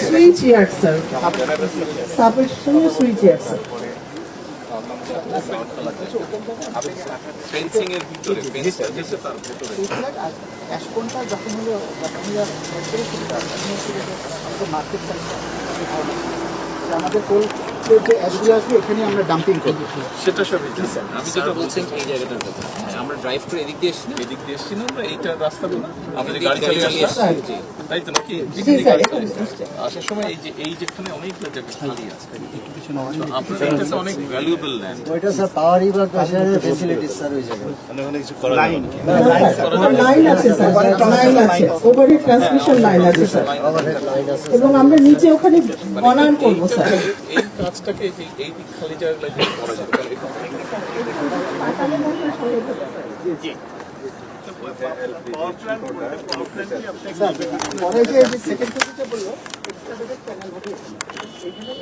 Switch yard sir, সাবস্টেশনের switch yard sir. Fencing এর ভিতরে ফেন্সটা যেটা তার ভিতরে অ্যাশপনটা যখন হলো আমাদের মার্কেট আমাদের কোল যে অ্যাশগুলো আসবে এখানে আমরা ডাম্পিং করি, সেটা সবই স্যার। আমি যেটা বলছেন এই জায়গাটার কথা, আমরা ড্রাইভ করে এদিক দিয়ে এসছি না, আমরা এইটা রাস্তাটা না আমাদের গাড়ি চালিয়ে আসছি, তাই তো নাকি? আসার সময় এই যেখানে অনেকগুলো জায়গা খালি আছে, আপনাদের কাছে অনেক ভ্যালুয়েবল ল্যান্ড। ওইটা স্যার পাওয়ার রিভার প্রেসারের ফ্যাসিলিটিস স্যার ওই জায়গায় মানে কিছু করা লাইন আছে স্যার, লাইন আছে, ওভারহেড ট্রান্সমিশন লাইন আছে স্যার, ওভারহেড লাইন আছে এবং আমরা নিচে ওখানে বনায়ন করবো স্যার। এই কাজটাকে এই খালি জায়গায় করা যাবে। পরে যে সেকেন্ড ফেজটা বললো চ্যানেল হবে এখানে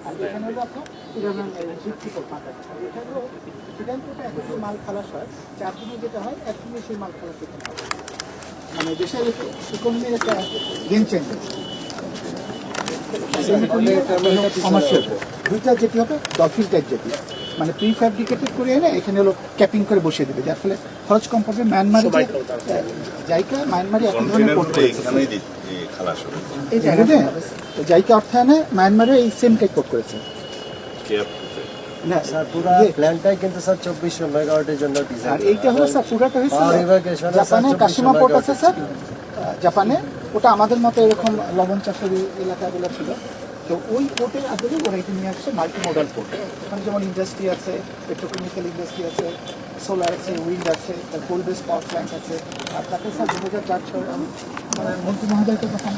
আর এখানে হলো আপনার পুরানো ভিত্তিকর পাতা, এটা হলো সিদ্ধান্তটা একদিন মাল খালাস হয়, 4 দিনে যেটা হয় 1 দিনে সেই মাল খালাস করতে হবে, মানে দেশের ইকোনমির একটা গেম চেঞ্জার। কমার্শিয়াল দুইটা যেটি হবে ডলফিন টাইপ যেটি, মানে প্রি ফ্যাব্রিকেটেড করে এনে এখানে হলো ক্যাপিং করে বসিয়ে দেবে, যার ফলে খরচ কম পড়বে। মায়ানমারে জাইকা মায়ানমারে এক ধরনের পোর্ট করেছে এই জায়গাতে, তো জাইকা অর্থায়নে মায়ানমারে এই সেম টাইপ পোর্ট করেছে। না স্যার পুরো প্ল্যানটাই কিন্তু স্যার 2400 মেগাওয়াটের জন্য ডিজাইন। আর এইটা হলো স্যার পুরাটা হয়েছে পাওয়ার রিভার জাপানে কাশিমা পোর্ট আছে স্যার, জাপানে ওটা আমাদের মতো এরকম লবণ চাষের এলাকাগুলো ছিল, তো ওই পোর্টের আদলে ওরা এটা নিয়ে আসছে মাল্টি মডাল পোর্ট। ওখানে যেমন ইন্ডাস্ট্রি আছে, পেট্রোকেমিক্যাল ইন্ডাস্ট্রি আছে, সোলার আছে, উইন্ড আছে, কোল বেস পাওয়ার প্ল্যান্ট আছে। আর তাতে স্যার 2004 মানে মন্ত্রী মহোদয়কে তখন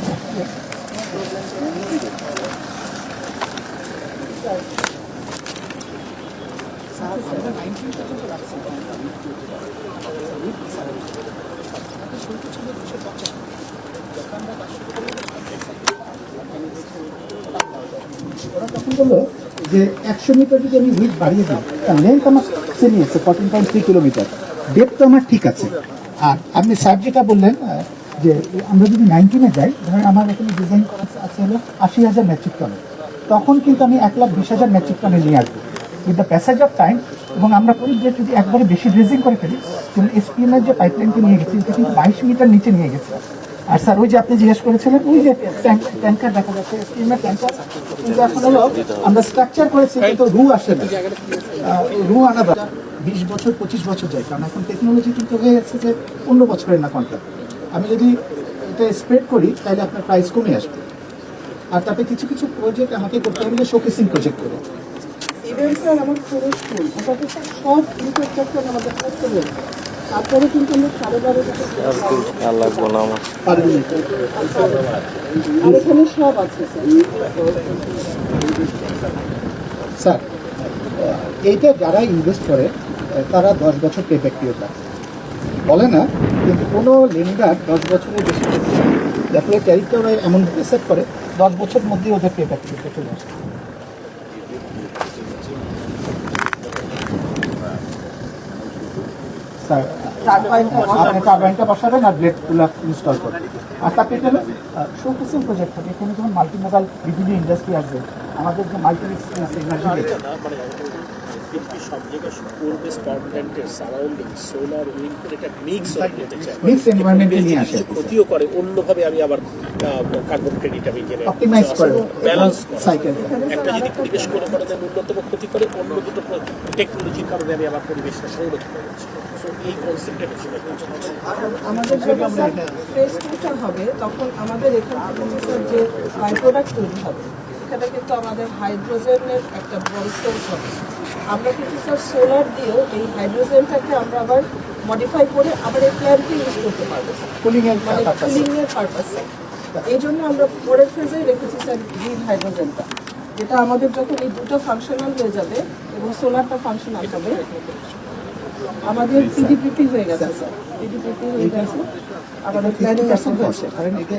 ওরা তখন বললো যে 100 মিটার যদি আমি উইথ বাড়িয়ে দিই, তার লেন্থ আমার সেমি আছে 14.3 কিলোমিটার, ডেপথ তো আমার ঠিক আছে। আর আপনি স্যার যেটা বললেন যে আমরা যদি 19-এ যাই, ধরেন আমার এখানে ডিজাইন করা আছে হলো 80,000 মেট্রিক টন, তখন কিন্তু আমি 1,20,000 মেট্রিক টনে নিয়ে আসবো with the passage of time. এবং আমরা করি যে যদি একবারে বেশি ড্রেজিং করে ফেলি, যেমন এসপিএম এর যে পাইপলাইনকে নিয়ে গেছি এটা কিন্তু 22 মিটার নিচে নিয়ে গেছে। আর স্যার ওই যে আপনি জিজ্ঞেস করেছিলেন ওই যে ট্যাঙ্কার দেখা যাচ্ছে এসপিএম এর ট্যাঙ্কার, কিন্তু এখন হলো আমরা স্ট্রাকচার করেছি কিন্তু রু আসে না, রু আনা 20 বছর 25 বছর যায়, কারণ এখন টেকনোলজি কিন্তু হয়ে যাচ্ছে যে 15 বছরের না কন্ট্রাক্ট। আমি যদি এটা স্প্রেড করি তাহলে আপনার প্রাইস কমে আসবে। আর তাতে কিছু কিছু প্রজেক্ট আমাকে করতে হবে যে শোকেসিং প্রজেক্ট করে। ইভেন স্যার আমার পুরো স্কুল ওটাতে সব ইনফ্রাস্ট্রাকচার আমাদের করতে হবে, তারপরে কিন্তু আমরা 12.5 পারবি আর এখানে সব আছে স্যার। এইটা যারা ইনভেস্ট করে তারা 10 বছর পেব্যাক পিরিয়ড রাখে বলে না, কিন্তু কোনো লেন্ডার 10 বছরের বেশি, যার ফলে ট্যারিফটা ওরা এমনভাবে সেট করে 10 বছর মধ্যে ওদের পেব্যাক পিরিয়ডটা চলে আসে। স্যার টারবাইনটা বসাবেন আর ব্লেডগুলো ইনস্টল করবেন। আর তারপরে এটা হলো শোকেসিং প্রজেক্ট হবে, এখানে যখন মাল্টিমোডাল বিভিন্ন ইন্ডাস্ট্রি আসবে, আমাদের যে মাল্টি সব জায়গায় কোল বেস পাওয়ার প্ল্যান্টের সারাউন্ডিং সোলার উইন্ড করে একটা মিক্স মিক্স এনভায়রনমেন্টে নিয়ে আসে, ক্ষতিও করে, অন্যভাবে আমি আবার কার্বন ক্রেডিট আমি জেনে অপটিমাইজ করে ব্যালেন্স সাইকেল। একটা যদি পরিবেশ করে দেয় ন্যূনতম ক্ষতি করে, অন্য দুটো টেকনোলজির কারণে আমি আবার পরিবেশটা সংরক্ষণ করছি। সো এই কনসেপ্টটা পেছনে আমাদের যখন ফেস টুটা হবে তখন আমাদের এখান থেকে যে বাই প্রোডাক্ট তৈরি হবে, এখানে কিন্তু আমাদের হাইড্রোজেনের একটা বড় সোর্স হবে। আমরা কিন্তু স্যার সোলার দিয়েও এই হাইড্রোজেনটাকে আমরা আবার মডিফাই করে আবার এই প্ল্যান্টকে ইউজ করতে পারবো কুলিংয়ের কুলিংয়ের পারপাসে। এই জন্য আমরা পরের ফেজেই রেখেছি স্যার গ্রিন হাইড্রোজেনটা, যেটা আমাদের যখন এই দুটো ফাংশনাল হয়ে যাবে এবং সোলারটা ফাংশনাল হবে। আমাদের পিডিপিপি হয়ে গেছে স্যার, পিডিপিপি হয়ে গেছে আমাদের প্ল্যানিং আছে, কারণ এটা